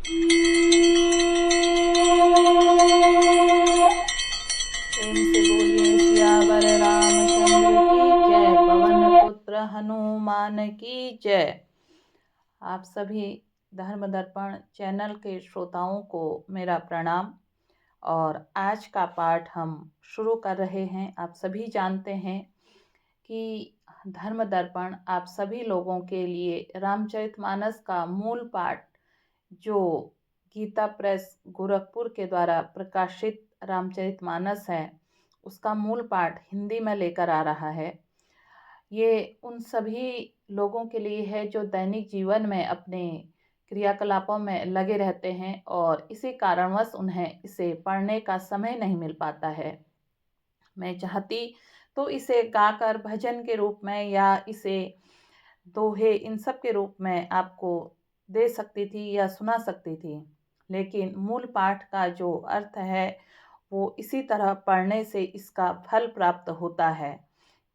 प्रेम से बोलिए सियावर रामचंद्र की जय, पवन पुत्र हनुमान की जय। आप सभी धर्म दर्पण चैनल के श्रोताओं को मेरा प्रणाम। और आज का पाठ हम शुरू कर रहे हैं। आप सभी जानते हैं कि धर्म दर्पण आप सभी लोगों के लिए रामचरितमानस का मूल पाठ, जो गीता प्रेस गोरखपुर के द्वारा प्रकाशित रामचरितमानस है, उसका मूल पाठ हिंदी में लेकर आ रहा है। ये उन सभी लोगों के लिए है जो दैनिक जीवन में अपने क्रियाकलापों में लगे रहते हैं और इसी कारणवश उन्हें इसे पढ़ने का समय नहीं मिल पाता है। मैं चाहती तो इसे गाकर भजन के रूप में या इसे दोहे इन सब के रूप में आपको दे सकती थी या सुना सकती थी, लेकिन मूल पाठ का जो अर्थ है वो इसी तरह पढ़ने से इसका फल प्राप्त होता है।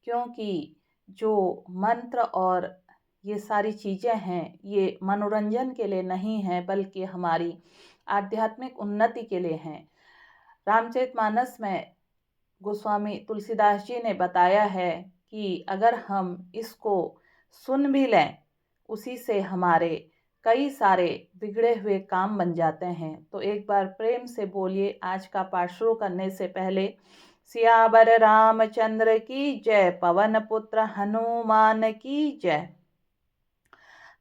क्योंकि जो मंत्र और ये सारी चीज़ें हैं ये मनोरंजन के लिए नहीं है, बल्कि हमारी आध्यात्मिक उन्नति के लिए हैं। रामचरितमानस में गोस्वामी तुलसीदास जी ने बताया है कि अगर हम इसको सुन भी लें, उसी से हमारे कई सारे बिगड़े हुए काम बन जाते हैं। तो एक बार प्रेम से बोलिए आज का पाठ शुरू करने से पहले, सियावर रामचंद्र की जय, पवन पुत्र हनुमान की जय।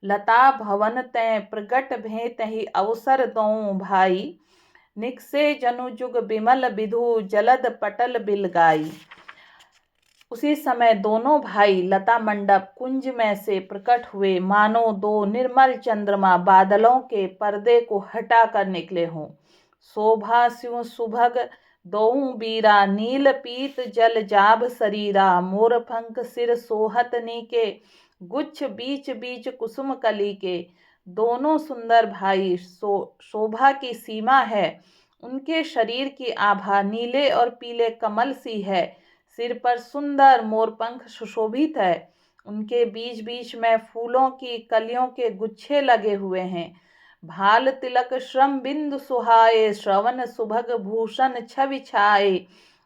लता भवन तै प्रगट भें ही अवसर दौं भाई, निकसे जनु जुग बिमल विधु जलद पटल बिलगाई। उसी समय दोनों भाई लता मंडप कुंज में से प्रकट हुए, मानो दो निर्मल चंद्रमा बादलों के पर्दे को हटा कर निकले हों। शोभा स्यों सुभग दोऊ बीरा, नील पीत जल जाभ शरीरा, मोर पंख सिर सोहत नीके, गुच्छ बीच बीच कुसुम कली के। दोनों सुंदर भाई शोभा की सीमा है, उनके शरीर की आभा नीले और पीले कमल सी है, सिर पर सुंदर मोरपंख सुशोभित है, उनके बीच बीच में फूलों की कलियों के गुच्छे लगे हुए हैं। भाल तिलक श्रम बिंदु सुहाए, श्रवण सुभग भूषण छवि छाए,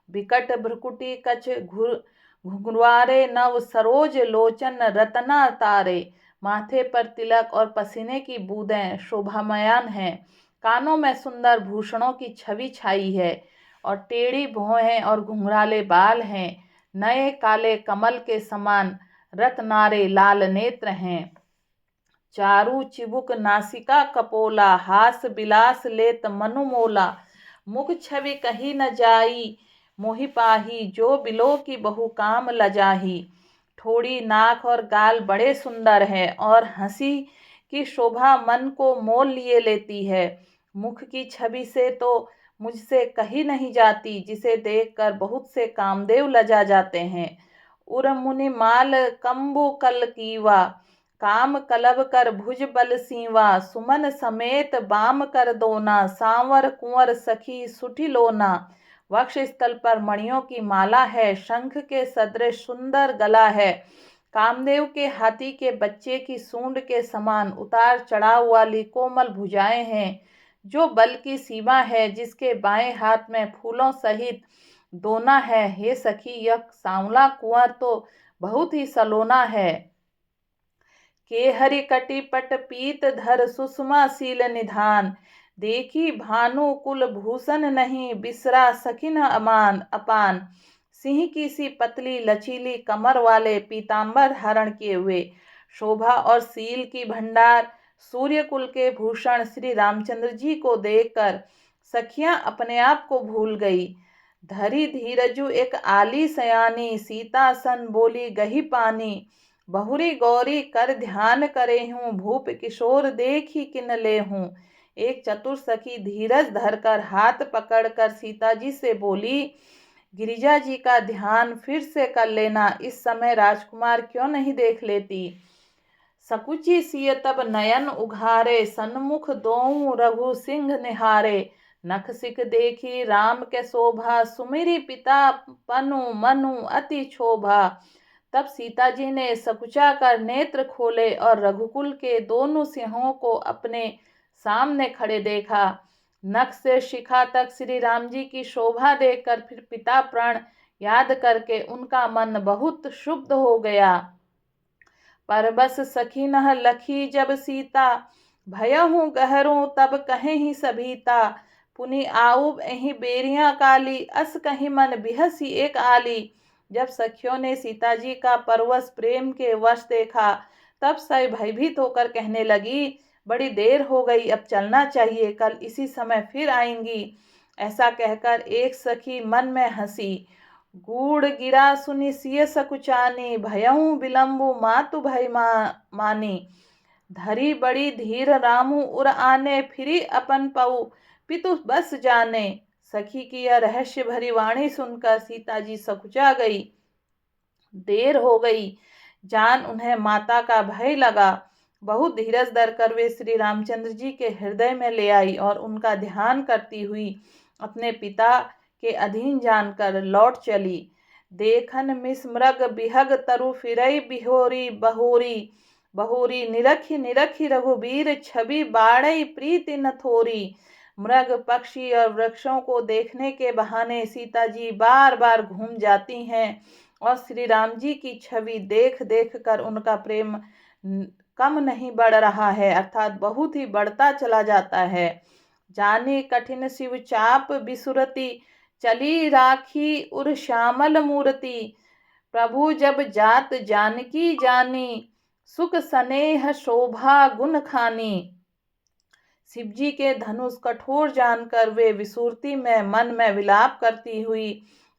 विकट भ्रुकुटी कछ घुंघरारे, नव सरोज लोचन रतना तारे। माथे पर तिलक और पसीने की बूंदें शोभामयान हैं, कानों में सुंदर भूषणों की छवि छाई है और टेढ़ी भौहें और घुंघराले बाल हैं। नए काले कमल के समान रत्नारे लाल नेत्र हैं। चारु चिबुक नासिका कपोला, हास बिलास लेत मनु मोला, मुख छवि कही न जाई, मोहि पाही जो बिलो की बहु काम लजाही। ठोड़ी नाक और गाल बड़े सुंदर है और हंसी की शोभा मन को मोल लिए लेती है। मुख की छवि से तो मुझसे कही नहीं जाती, जिसे देखकर बहुत से कामदेव लजा जाते हैं। उर मुनि माल कंबु कल कीवा, काम कलब कर भुज बल सीवा, सुमन समेत बाम कर दोना, सांवर कुंवर सखी सुठी लोना। वक्ष स्थल पर मणियों की माला है, शंख के सदृश सुंदर गला है, कामदेव के हाथी के बच्चे की सूंड के समान उतार चढ़ाव वाली कोमल भुजाएं हैं, जो बल की सीमा है, जिसके बाएं हाथ में फूलों सहित दोना है। हे सखी, यह सांवला कुंवर तो बहुत ही सलोना है। के हरि कटि पट पीत धर, सुषमा शील निधान, देखी भानु कुल भूषण नहीं, बिसरा सखिन अमान अपान। सिंह की सी पतली लचीली कमर वाले पीतांबर धारण किए हुए, शोभा और शील की भंडार सूर्य कुल के भूषण श्री रामचंद्र जी को देखकर सखियां अपने आप को भूल गई। धरी धीरजु एक आली सयानी, सीता सन बोली गही पानी, बहुरी गौरी कर ध्यान करे हूँ, भूप किशोर देखी किन ले हूँ। एक चतुर सखी धीरज धरकर हाथ पकड़कर सीता जी से बोली, गिरिजा जी का ध्यान फिर से कर लेना, इस समय राजकुमार क्यों नहीं देख लेती। सकुची सिय तब नयन उघारे, सन्मुख दोऊ रघु सिंह निहारे, नख सिख देखी राम के शोभा, सुमिरी पिता पनु मनु अति क्षोभा। तब सीता जी ने सकुचा कर नेत्र खोले और रघुकुल के दोनों सिंहों को अपने सामने खड़े देखा। नख से शिखा तक श्री राम जी की शोभा देखकर फिर पिता प्राण याद करके उनका मन बहुत शुद्ध हो गया। पर बस सखी नह लखी जब सीता, भयहु गहरों तब कहे ही सभीता। पुनि आऊब एहि बेरियां काली, अस कहीं मन बिहसी एक आली। जब सखियों ने सीता जी का परवश प्रेम के वश देखा, तब सई भयभीत होकर कहने लगी, बड़ी देर हो गई, अब चलना चाहिए, कल इसी समय फिर आएंगी। ऐसा कहकर एक सखी मन में हंसी। गूढ़ गिरा सुनि सिय सकुचानी, भयहु विलंबु मातु भय मानी। धरी बड़ी धीर रामू उर आने, फिरी अपन पऊ पितु बस जाने। सखी की यह रहस्य भरी वाणी सुनकर सीता जी सकुचा गई। देर हो गई जान उन्हें माता का भय लगा। बहुत धीरज धर कर वे श्री रामचंद्र जी के हृदय में ले आई और उनका ध्यान करती हुई अपने पिता के अधीन जानकर लौट चली। देखन मिस मृग बिहग तरु फिरई बिहोरी बहोरी, बहोरी निरखी निरखी रघुबीर, छवि बाड़ई प्रीति न थोरी। मृग पक्षी और वृक्षों को देखने के बहाने सीता जी बार बार घूम जाती हैं और श्री राम जी की छवि देख देख कर उनका प्रेम कम नहीं बढ़ रहा है, अर्थात बहुत ही बढ़ता चला जाता है। जानी कठिन शिव चाप बिसुरती, चली राखी उर श्यामल मूर्ति। प्रभु जब जात जानकी जानी, सुख स्नेह शोभा गुण खानी। शिव जी के धनुष कठोर जानकर वे विसुरती में मन में विलाप करती हुई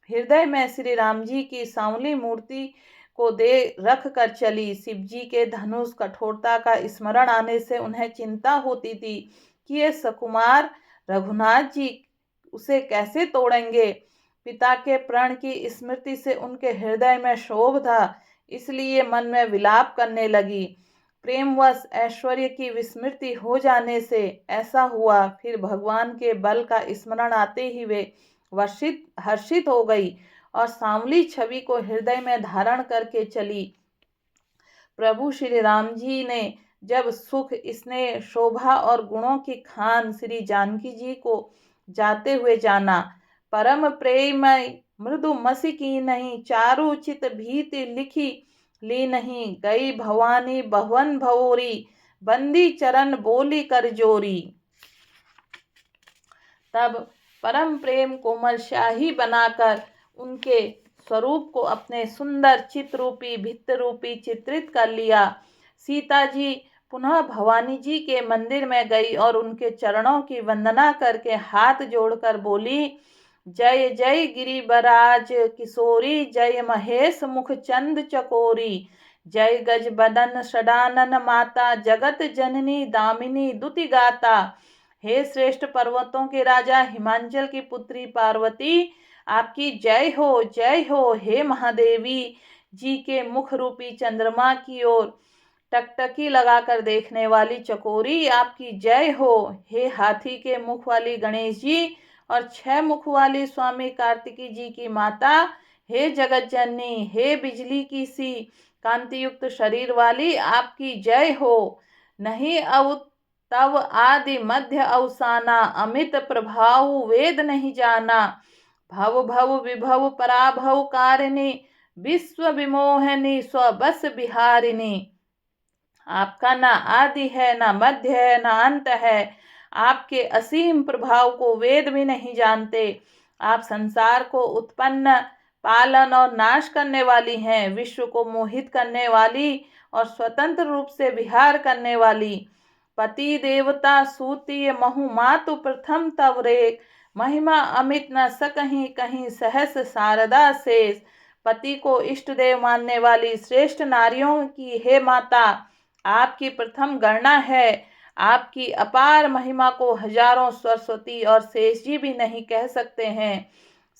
हृदय में श्री राम जी की सांवली मूर्ति को दे रख कर चली। शिव जी के धनुष कठोरता का स्मरण आने से उन्हें चिंता होती थी कि ये सकुमार रघुनाथ जी उसे कैसे तोड़ेंगे। पिता के प्रण की स्मृति से उनके हृदय में क्षोभ था, इसलिए मन में विलाप करने लगी। प्रेमवश ऐश्वर्य की विस्मृति हो जाने से ऐसा हुआ। फिर भगवान के बल का स्मरण आते ही वे हर्षित हो गई और सांवली छवि को हृदय में धारण करके चली। प्रभु श्री राम जी ने जब सुख, स्नेह, शोभा और गुणों की खान श्री जानकी जी को जाते हुए जाना, परम प्रेमय मृदु मसी की नहीं, चारु चित भीति लिखी ली नहीं। गई भवानी भवन भवोरी, बंदी चरण बोली कर जोरी। तब परम प्रेम कोमल शाही बनाकर उनके स्वरूप को अपने सुंदर चित्रूपी भित्त रूपी चित्रित कर लिया। सीता जी पुनः भवानी जी के मंदिर में गई और उनके चरणों की वंदना करके हाथ जोड़कर बोली, जय जय गिरिबराज किशोरी, जय महेश मुख चंद चकोरी। जय गज बदन षडानन माता, जगत जननी दामिनी दुति गाता। हे श्रेष्ठ पर्वतों के राजा हिमांचल की पुत्री पार्वती, आपकी जय हो जय हो। हे महादेवी जी के मुख रूपी चंद्रमा की ओर टकटकी लगाकर देखने वाली चकोरी, आपकी जय हो। हे हाथी के मुख वाली गणेश जी और 6 मुख वाली स्वामी कार्तिकी जी की माता, हे जगत जननी, हे बिजली की सी कांति युक्त शरीर वाली, आपकी जय हो। नहीं अव तव आदि मध्य अवसाना, अमित प्रभाव वेद नहीं जाना। भव भव विभव पराभव कारिणी, विश्व विमोहिनी स्वबस बिहारिणी। आपका ना आदि है, ना मध्य है, ना अंत है। आपके असीम प्रभाव को वेद भी नहीं जानते। आप संसार को उत्पन्न, पालन और नाश करने वाली हैं, विश्व को मोहित करने वाली और स्वतंत्र रूप से विहार करने वाली। पति देवता सूतीय महु मातु प्रथम तव रे, महिमा अमित न सकहीं कहीं सहस शारदा शेष। पति को इष्ट देव मानने वाली श्रेष्ठ नारियों की हे माता, आपकी प्रथम गणना है। आपकी अपार महिमा को हजारों सरस्वती और शेष जी भी नहीं कह सकते हैं।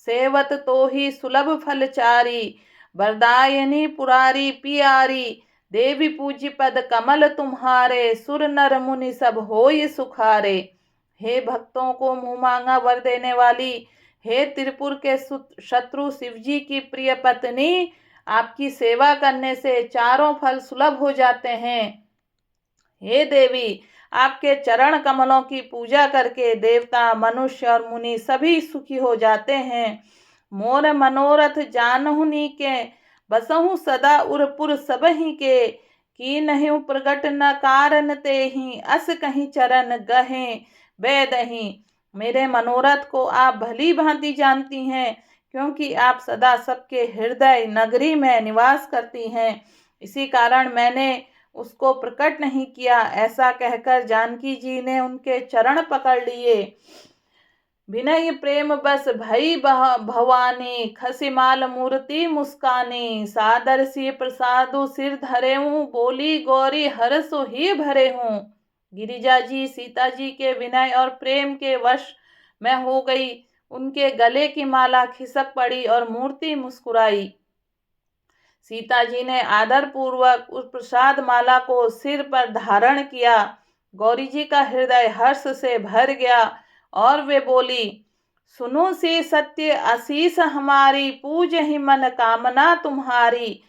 सेवत तो ही सुलभ फलचारी, वरदायनी पुरारी पियारी। देवी पूज्य पद कमल तुम्हारे, सुर नर मुनि सब होय सुखारे। हे भक्तों को मुँह मांगा वर देने वाली, हे त्रिपुर के शत्रु शिवजी की प्रिय पत्नी, आपकी सेवा करने से चारों फल सुलभ हो जाते हैं। हे देवी, आपके चरण कमलों की पूजा करके देवता, मनुष्य और मुनि सभी सुखी हो जाते हैं। मोर मनोरथ जानहुनी के, बसहु सदा उरपुर सबहि के, की नहीं प्रगट न कारण ते ही, अस कहीं चरण गहे बेदही। मेरे मनोरथ को आप भली भांति जानती हैं, क्योंकि आप सदा सबके हृदय नगरी में निवास करती हैं। इसी कारण मैंने उसको प्रकट नहीं किया। ऐसा कहकर जानकी जी ने उनके चरण पकड़ लिए। विनय प्रेम बस भई भवानी, खसिमाल मूर्ति मुस्कानी, सादर सी प्रसादु सिर धरे हूँ, बोली गौरी हरसो ही भरे हूँ। गिरिजा जी सीता जी के विनय और प्रेम के वश में हो गई। उनके गले की माला खिसक पड़ी और मूर्ति मुस्कुराई। सीता जी ने आदर पूर्वक उस प्रसाद माला को सिर पर धारण किया। गौरी जी का हृदय हर्ष से भर गया और वे बोली, सुनो सी सत्य आशीष हमारी, पूज ही मन कामना तुम्हारी।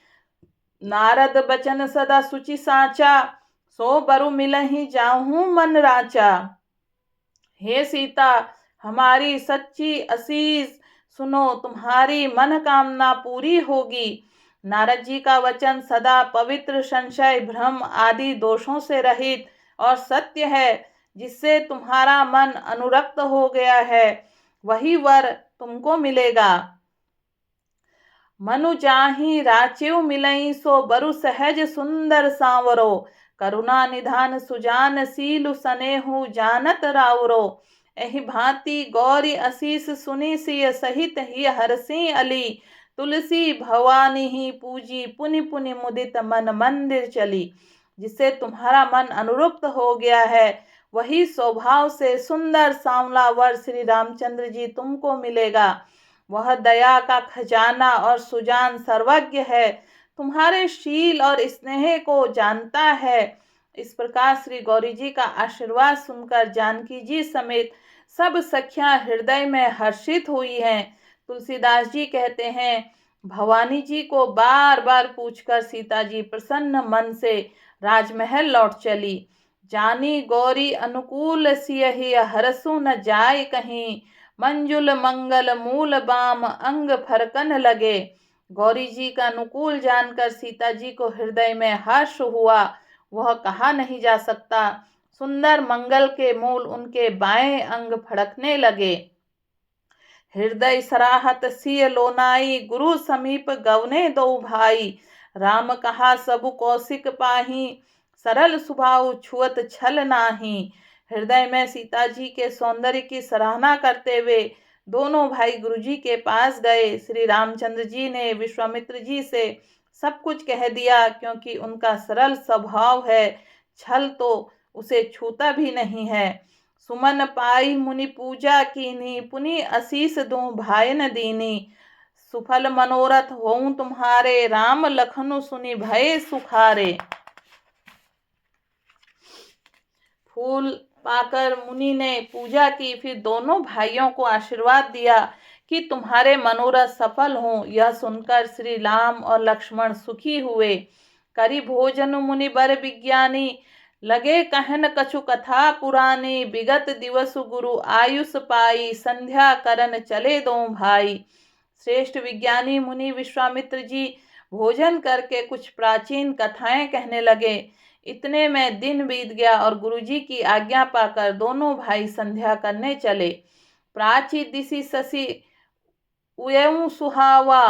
नारद बचन सदा सुचि साचा, सो बरु मिलहि जाहूं मन राचा। हे सीता, हमारी सच्ची आशीष सुनो, तुम्हारी मन कामना पूरी होगी। नारद जी का वचन सदा पवित्र, संशय भ्रम आदि दोषों से रहित और सत्य है। जिससे तुम्हारा मन अनुरक्त हो गया है, वही वर तुमको मिलेगा। मनु जाहि राचिव मिलई, सो बरु सहज सुंदर सांवरो। करुणा निधान सुजान सीलु सनेहु, जानत रावरो। एहि भांति गौरी आशीष सुनी सिय, सहित ही हरसी अली। तुलसी भवानी ही पूजी, पुनि पुनि मुदित मन मंदिर चली। जिससे तुम्हारा मन अनुरुक्त हो गया है, वही स्वभाव से सुंदर सांवला वर श्री रामचंद्र जी तुमको मिलेगा। वह दया का खजाना और सुजान सर्वज्ञ है, तुम्हारे शील और स्नेह को जानता है। इस प्रकार श्री गौरी जी का आशीर्वाद सुनकर जानकी जी समेत सब सखियां हृदय में हर्षित हुई हैं। तुलसीदास जी कहते हैं, भवानी जी को बार बार पूछकर सीता जी प्रसन्न मन से राजमहल लौट चली। जानी गौरी अनुकूल सियहि, हरसु न जाय कहीं। मंजुल मंगल मूल बाम, अंग फरकन लगे। गौरी जी का अनुकूल जानकर सीता जी को हृदय में हर्ष हुआ। वह कहा नहीं जा सकता। सुंदर मंगल के मूल उनके बाएं अंग फड़कने लगे। हृदय सराहत सिय लोनाई, गुरु समीप गवने दो भाई। राम कहा सबु कौशिक पाही, सरल स्वभाव छुअत छल नाही। हृदय में सीता जी के सौंदर्य की सराहना करते हुए दोनों भाई गुरु जी के पास गए। श्री रामचंद्र जी ने विश्वामित्र जी से सब कुछ कह दिया, क्योंकि उनका सरल स्वभाव है, छल तो उसे छूता भी नहीं है। सुमन पाई मुनि पूजा कीनी, पुनि आशीष दूं भायन दीनी। सुफल मनोरथ होऊं तुम्हारे, राम लखनु सुनि भय सुखारे। फूल पाकर मुनि ने पूजा की, फिर दोनों भाइयों को आशीर्वाद दिया कि तुम्हारे मनोरथ सफल हों। यह सुनकर श्री राम और लक्ष्मण सुखी हुए। करी भोजन मुनि बर विज्ञानी, लगे कहन कछु कथा पुरानी। विगत दिवस गुरु आयुष पाई, संध्या करन चले दो भाई। श्रेष्ठ विज्ञानी मुनि विश्वामित्र जी भोजन करके कुछ प्राचीन कथाएं कहने लगे। इतने में दिन बीत गया और गुरुजी की आज्ञा पाकर दोनों भाई संध्या करने चले। प्राची दिशि शशि उयऊ सुहावा,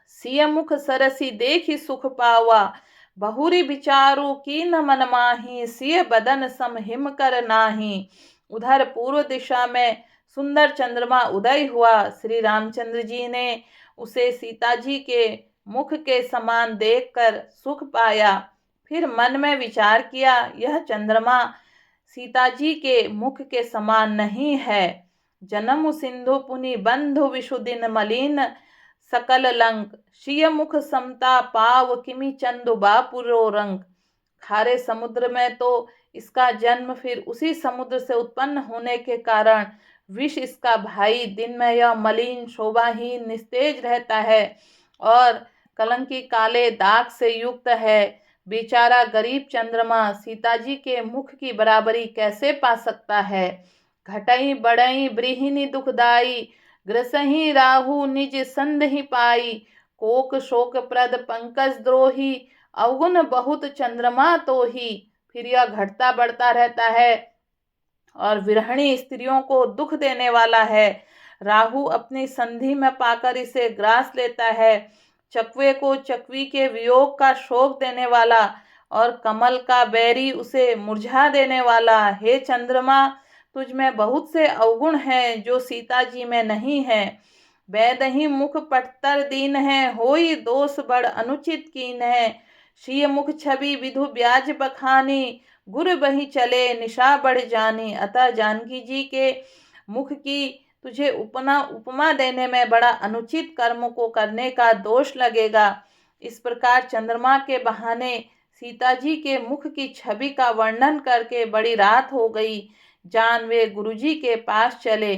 सिय मुख सरसी देखि सुख पावा। बहुरी विचारु कीन मन माही, सिय बदन सम हिम कर नाही। उधर पूर्व दिशा में सुंदर चंद्रमा उदय हुआ। श्री रामचंद्र जी ने उसे सीता जी के मुख के समान देखकर सुख पाया। फिर मन में विचार किया, यह चंद्रमा सीता जी के मुख के समान नहीं है। जन्म सिंधु पुनि बंधु विशुदिन मलिन, सकल लंक शिय मुख समता पाव, किमि चंदु बापुरो रंग। खारे समुद्र में तो इसका जन्म, फिर उसी समुद्र से उत्पन्न होने के कारण विष इसका भाई। दिन में यह मलिन शोभाहीन निस्तेज रहता है और कलंकी काले दाग से युक्त है। बेचारा गरीब चंद्रमा सीता जी के मुख की बराबरी कैसे पा सकता है। घटई बढ़ई ब्रीहिणी दुखदाई, ग्रसही राहु निज संधि पाई। कोक शोक प्रद पंकज द्रोही, अवगुण बहुत चंद्रमा तो ही। फिर यह घटता बढ़ता रहता है और विरहणी स्त्रियों को दुख देने वाला है। राहु अपनी संधि में पाकर इसे ग्रास लेता है। चकवे को चकवी के वियोग का शोक देने वाला और कमल का बैरी उसे मुरझा देने वाला। हे चंद्रमा, तुझ में बहुत से अवगुण हैं जो सीता जी में नहीं है। बैदही मुख पटतर दीन है, होई दोष बड़ अनुचित कीन है। श्री मुख छवि विधु ब्याज बखानी, गुर बही चले निशा बढ़ जानी। अतः जानकी जी के मुख की तुझे उपमा देने में बड़ा अनुचित कर्म को करने का दोष लगेगा। इस प्रकार चंद्रमा के बहाने सीता जी के मुख की छवि का वर्णन करके बड़ी रात हो गई। जान वे गुरुजी के पास चले।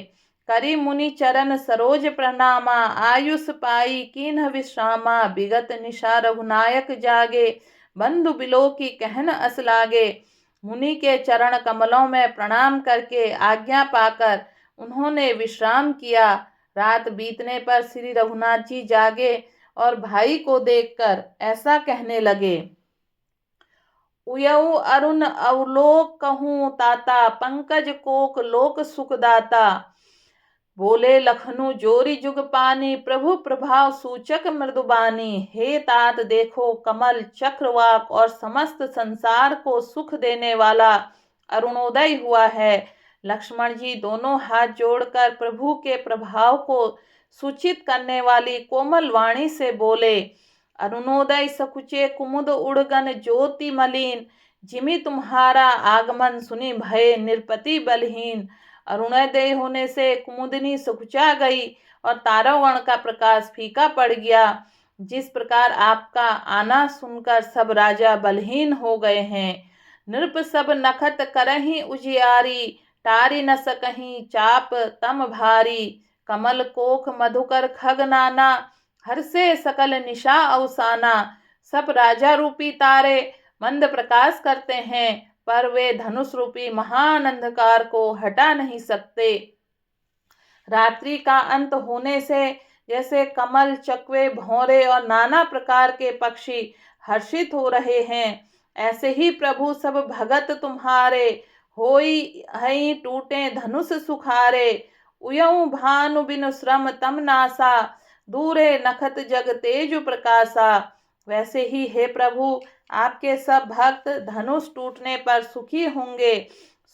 करी मुनि चरण सरोज प्रणामा, आयुष पाई कीन्ह विश्रामा। विगत निशा रघुनायक जागे, बंधु बिलो की कहन अस लागे। मुनि के चरण कमलों में प्रणाम करके आज्ञा पाकर उन्होंने विश्राम किया। रात बीतने पर श्री रघुनाथ जी जागे और भाई को देखकर ऐसा कहने लगे। उयऊ अरुण अवलोक कहूँ ताता, पंकज कोक लोक सुखदाता। बोले लखनऊ जोरी जुग पानी, प्रभु प्रभाव सूचक मृदुबानी। हे तात देखो कमल चक्रवाक और समस्त संसार को सुख देने वाला अरुणोदय हुआ है। लक्ष्मण जी दोनों हाथ जोड़कर प्रभु के प्रभाव को सूचित करने वाली कोमल वाणी से बोले। अरुणोदय सकुचे कुमुद उड़गन ज्योति मलिन, जिमि तुम्हारा आगमन सुनी भय निरपति बलहीन। अरुणोदय होने से कुमुदिनी सुकुचा गई और तारागण का प्रकाश फीका पड़ गया। जिस प्रकार आपका आना सुनकर सब राजा बलहीन हो गए हैं। नृप सब नखत करही उजियारी, टारी न सकहीं चाप तम भारी। कमल कोख मधुकर खग नाना, हर से सकल निशा अवसाना। सब राजा रूपी तारे मंद प्रकाश करते हैं, पर वे धनुष रूपी महान अंधकार को हटा नहीं सकते। रात्रि का अंत होने से जैसे कमल, चकवे, भौरे और नाना प्रकार के पक्षी हर्षित हो रहे हैं, ऐसे ही प्रभु सब भगत तुम्हारे होई हई टूटे धनुष सुखारे। उयऊ भानु बिनु श्रम तम नासा, दूरे नखत जग तेजु प्रकाशा। वैसे ही हे प्रभु, आपके सब भक्त धनुष टूटने पर सुखी होंगे।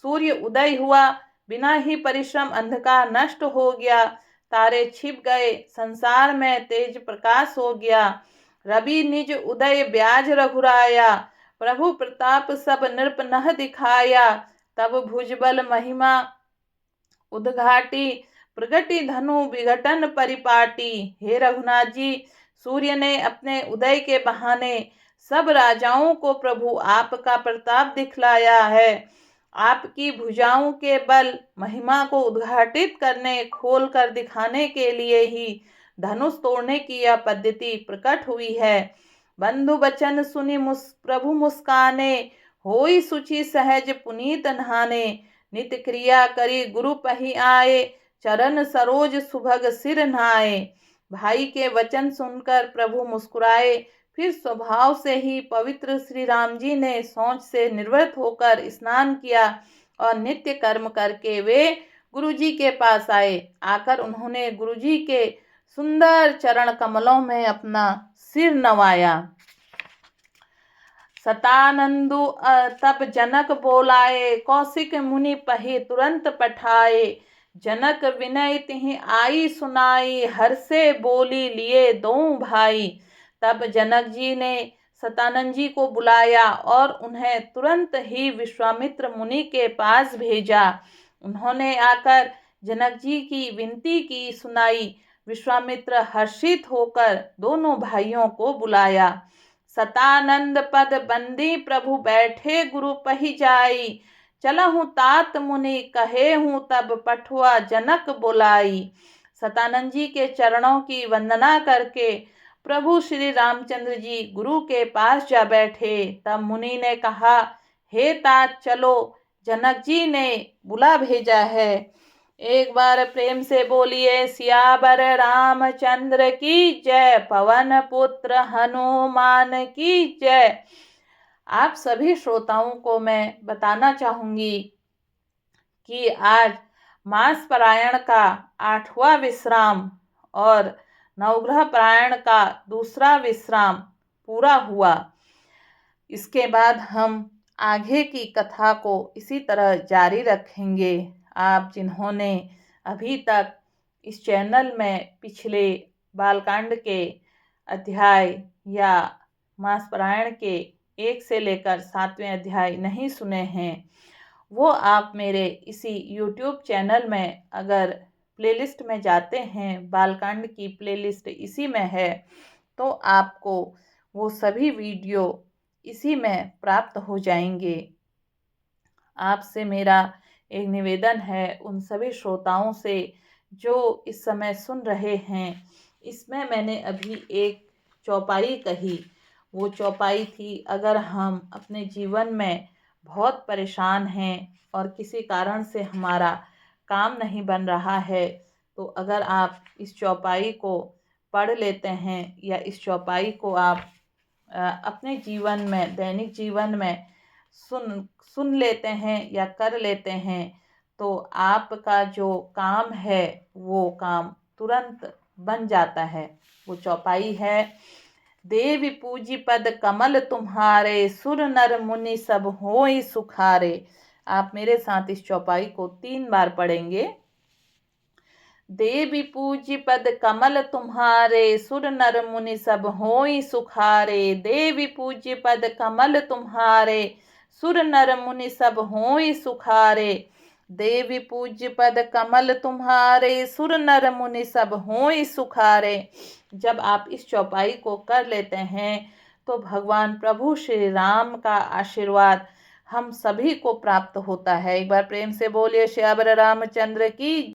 सूर्य उदय हुआ, बिना ही परिश्रम अंधकार नष्ट हो गया। तारे छिप गए, संसार में तेज प्रकाश हो गया। रवि निज उदय ब्याज रघुराया, प्रभु प्रताप सब नृप नह दिखाया। तब भुजबल महिमा उद्घाटी, प्रगति धनु विघटन परिपाटी। हे रघुनाथ जी, सूर्य ने अपने उदय के बहाने सब राजाओं को प्रभु आपका प्रताप दिखलाया है। आपकी भुजाओं के बल महिमा को उद्घाटित करने, खोल कर दिखाने के लिए ही धनुष तोड़ने की यह पद्धति प्रकट हुई है। बंधु बचन सुनी प्रभु मुस्काने, होई सुचि सहज पुनीत नहाने। नित्य क्रिया करी गुरु पही आए, चरण सरोज सुभग सिर नहाए। भाई के वचन सुनकर प्रभु मुस्कुराए। फिर स्वभाव से ही पवित्र श्री राम जी ने शौच से निवृत्त होकर स्नान किया और नित्य कर्म करके वे गुरु जी के पास आए। आकर उन्होंने गुरु जी के सुंदर चरण कमलों में अपना सिर नवाया। सतानंदु तब जनक बोलाए, कौशिक मुनि पही तुरंत पठाए। जनक विनय तिहि आई सुनाई, हर से बोली लिए दो भाई। तब जनक जी ने सतानंद जी को बुलाया और उन्हें तुरंत ही विश्वामित्र मुनि के पास भेजा। उन्होंने आकर जनक जी की विनती की सुनाई। विश्वामित्र हर्षित होकर दोनों भाइयों को बुलाया। सतानंद पद बंदी प्रभु बैठे गुरु पही जाई, चलहु तात मुनि कहे हूँ तब पठुआ जनक बुलाई। सतानंद जी के चरणों की वंदना करके प्रभु श्री रामचंद्र जी गुरु के पास जा बैठे। तब मुनि ने कहा, हे तात चलो, जनक जी ने बुला भेजा है। एक बार प्रेम से बोलिए सियावर रामचंद्र की जय, पवन पुत्र हनुमान की जय। आप सभी श्रोताओं को मैं बताना चाहूंगी कि आज मास पारायण का 8वां विश्राम और नवग्रह पारायण का दूसरा विश्राम पूरा हुआ। इसके बाद हम आगे की कथा को इसी तरह जारी रखेंगे। आप जिन्होंने अभी तक इस चैनल में पिछले बालकांड के अध्याय या मास पारायण के 1 से लेकर 7वें अध्याय नहीं सुने हैं, वो आप मेरे इसी YouTube चैनल में अगर प्लेलिस्ट में जाते हैं, बालकांड की प्लेलिस्ट इसी में है, तो आपको वो सभी वीडियो इसी में प्राप्त हो जाएंगे। आपसे मेरा एक निवेदन है उन सभी श्रोताओं से जो इस समय सुन रहे हैं, इसमें मैंने अभी एक चौपाई कही। वो चौपाई थी, अगर हम अपने जीवन में बहुत परेशान हैं और किसी कारण से हमारा काम नहीं बन रहा है, तो अगर आप इस चौपाई को पढ़ लेते हैं या इस चौपाई को आप अपने जीवन में, दैनिक जीवन में सुन लेते हैं या कर लेते हैं, तो आपका जो काम है वो काम तुरंत बन जाता है। वो चौपाई है, देवी पूजी पद कमल तुम्हारे, सुर नर मुनि सब होई सुखारे। आप मेरे साथ इस चौपाई को 3 बार पढ़ेंगे। देवी पूजी पद कमल तुम्हारे, सुर नर मुनि सब होई सुखारे। देवी पूजी पद कमल तुम्हारे, सुर नर मुनि सब होई सुखारे। देवी पूज्य पद कमल तुम्हारे, सुर नर मुनि सब होई सुखारे। जब आप इस चौपाई को कर लेते हैं तो भगवान प्रभु श्री राम का आशीर्वाद हम सभी को प्राप्त होता है। एक बार प्रेम से बोलिए सियावर रामचंद्र की